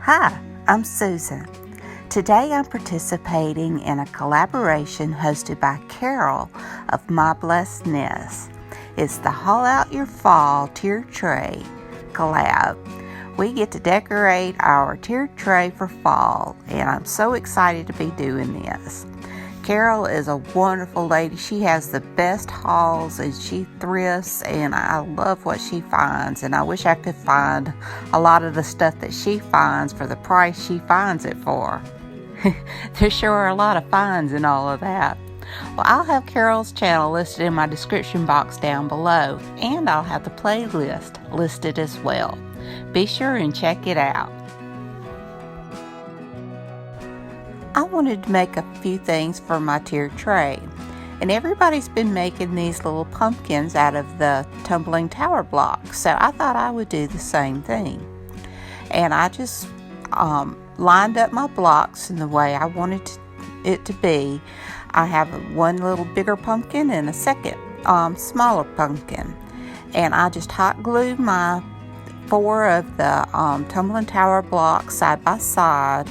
Hi, I'm Susan. Today I'm participating in a collaboration hosted by Carol of My Blessed Nest. It's the Haul Out Your Fall Tiered Tray collab. We get to decorate our tiered tray for fall, and I'm so excited to be doing this. Carol is a wonderful lady. She has the best hauls and she thrifts, and I love what she finds, and I wish I could find a lot of the stuff that she finds for the price she finds it for. There sure are a lot of finds in all of that. Well, I'll have Carol's channel listed in my description box down below, and I'll have the playlist listed as well. Be sure and check it out. I wanted to make a few things for my tiered tray, and everybody's been making these little pumpkins out of the tumbling tower blocks, so I thought I would do the same thing. And I just lined up my blocks in the way I wanted it to be. I have one little bigger pumpkin and a second smaller pumpkin, and I just hot glued my 4 of the tumbling tower blocks side by side.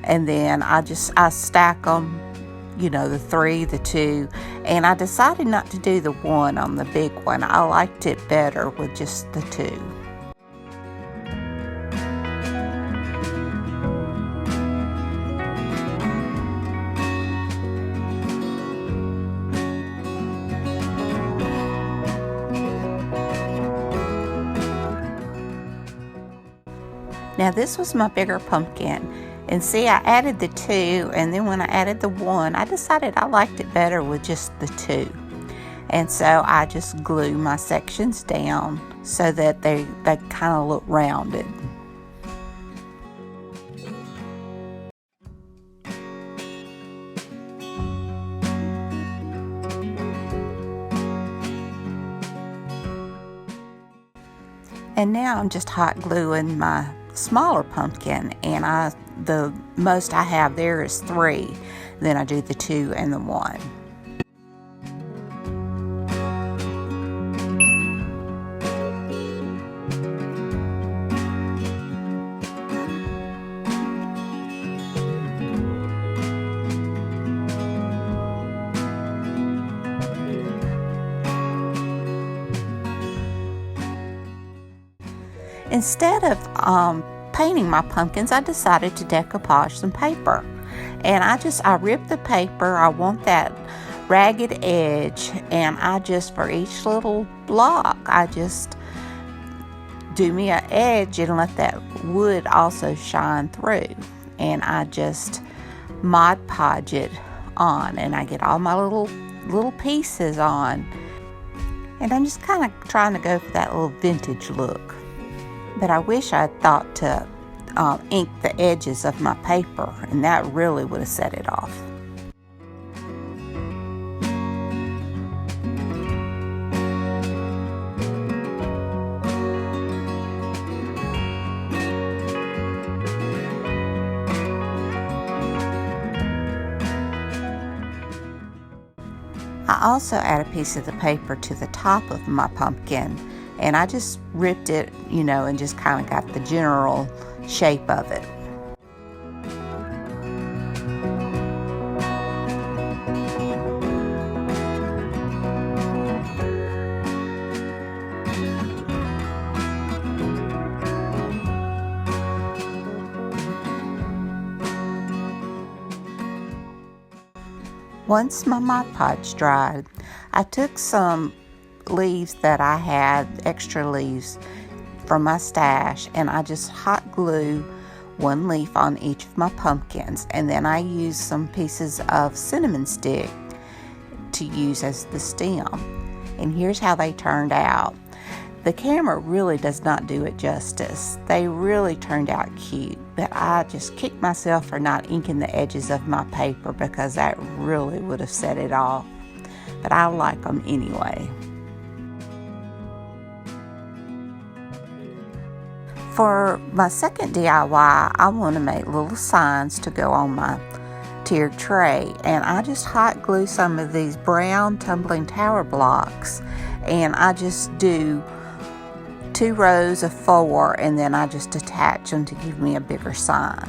And then I stack them, the 3, the 2, and I decided not to do the 1 on the big one. I liked it better with just the 2. Now this was my bigger pumpkin. And see, I added the 2, and then when I added the 1, I decided I liked it better with just the 2. And so I just glue my sections down so that they kind of look rounded. And now I'm just hot gluing my smaller pumpkin, and the most I have there is 3. Then I do the 2 and the 1. Instead of painting my pumpkins, I decided to decoupage some paper. And I ripped the paper. I want that ragged edge, and for each little block, I just do me an edge and let that wood also shine through. And I just Mod Podge it on, and I get all my little pieces on. And I'm just kind of trying to go for that little vintage look. But I wish I thought to ink the edges of my paper, and that really would have set it off. I also add a piece of the paper to the top of my pumpkin, and I just ripped it, and just kind of got the general shape of it. Once my Mod Podge dried, I took some leaves that I had, extra leaves from my stash, and I just hot glue 1 leaf on each of my pumpkins, and then I used some pieces of cinnamon stick to use as the stem. And here's how they turned out. The camera really does not do it justice. They really turned out cute, but I just kicked myself for not inking the edges of my paper, because that really would have set it off. But I like them anyway. For my second DIY, I want to make little signs to go on my tiered tray, and I just hot glue some of these brown tumbling tower blocks, and I just do 2 rows of 4, and then I just attach them to give me a bigger sign.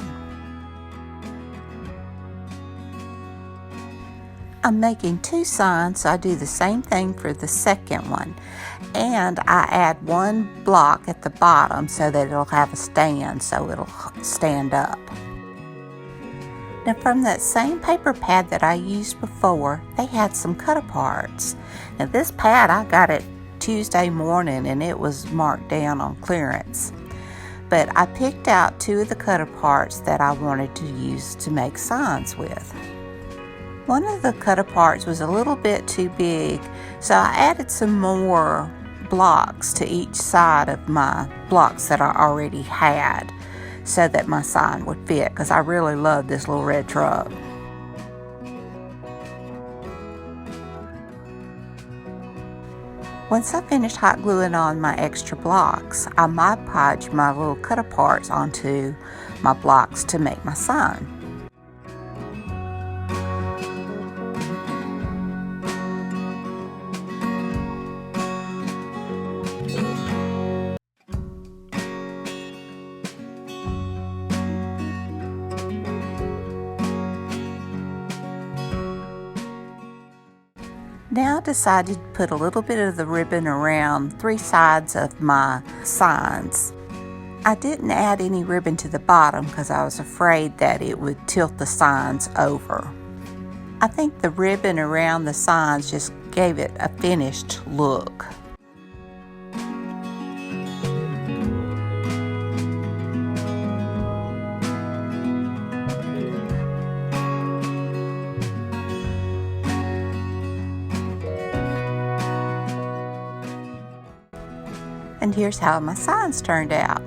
I'm making 2 signs, so I do the same thing for the second one. And I add 1 block at the bottom so that it'll have a stand, so it'll stand up. Now from that same paper pad that I used before, they had some cut-aparts. Now this pad, I got it Tuesday morning and it was marked down on clearance. But I picked out 2 of the cut-aparts that I wanted to use to make signs with. One of the cut-aparts was a little bit too big, so I added some more blocks to each side of my blocks that I already had so that my sign would fit, because I really love this little red truck. Once I finished hot gluing on my extra blocks, I Mod Podged my little cut-aparts onto my blocks to make my sign. Now I decided to put a little bit of the ribbon around 3 sides of my signs. I didn't add any ribbon to the bottom because I was afraid that it would tilt the signs over. I think the ribbon around the signs just gave it a finished look. And here's how my signs turned out.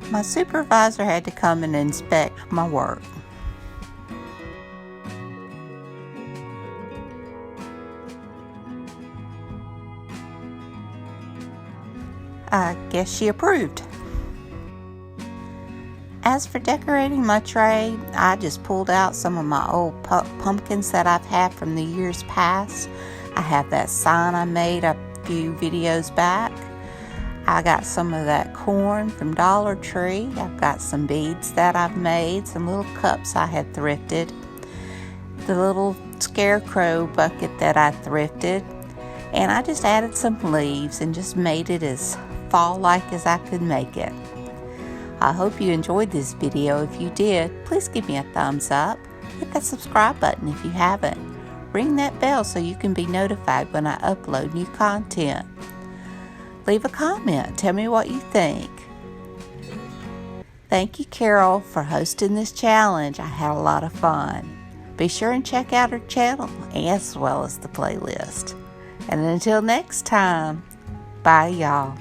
My supervisor had to come and inspect my work. I guess she approved. As for decorating my tray, I just pulled out some of my old pumpkins that I've had from the years past. I have that sign I made a few videos back. I got some of that corn from Dollar Tree. I've got some beads that I've made, some little cups I had thrifted, the little scarecrow bucket that I thrifted, and I just added some leaves and just made it as fall-like as I could make it. I hope you enjoyed this video. If you did, please give me a thumbs up. Hit that subscribe button if you haven't. Ring that bell so you can be notified when I upload new content. Leave a comment. Tell me what you think. Thank you, Carol, for hosting this challenge. I had a lot of fun. Be sure and check out her channel as well as the playlist. And until next time, bye y'all.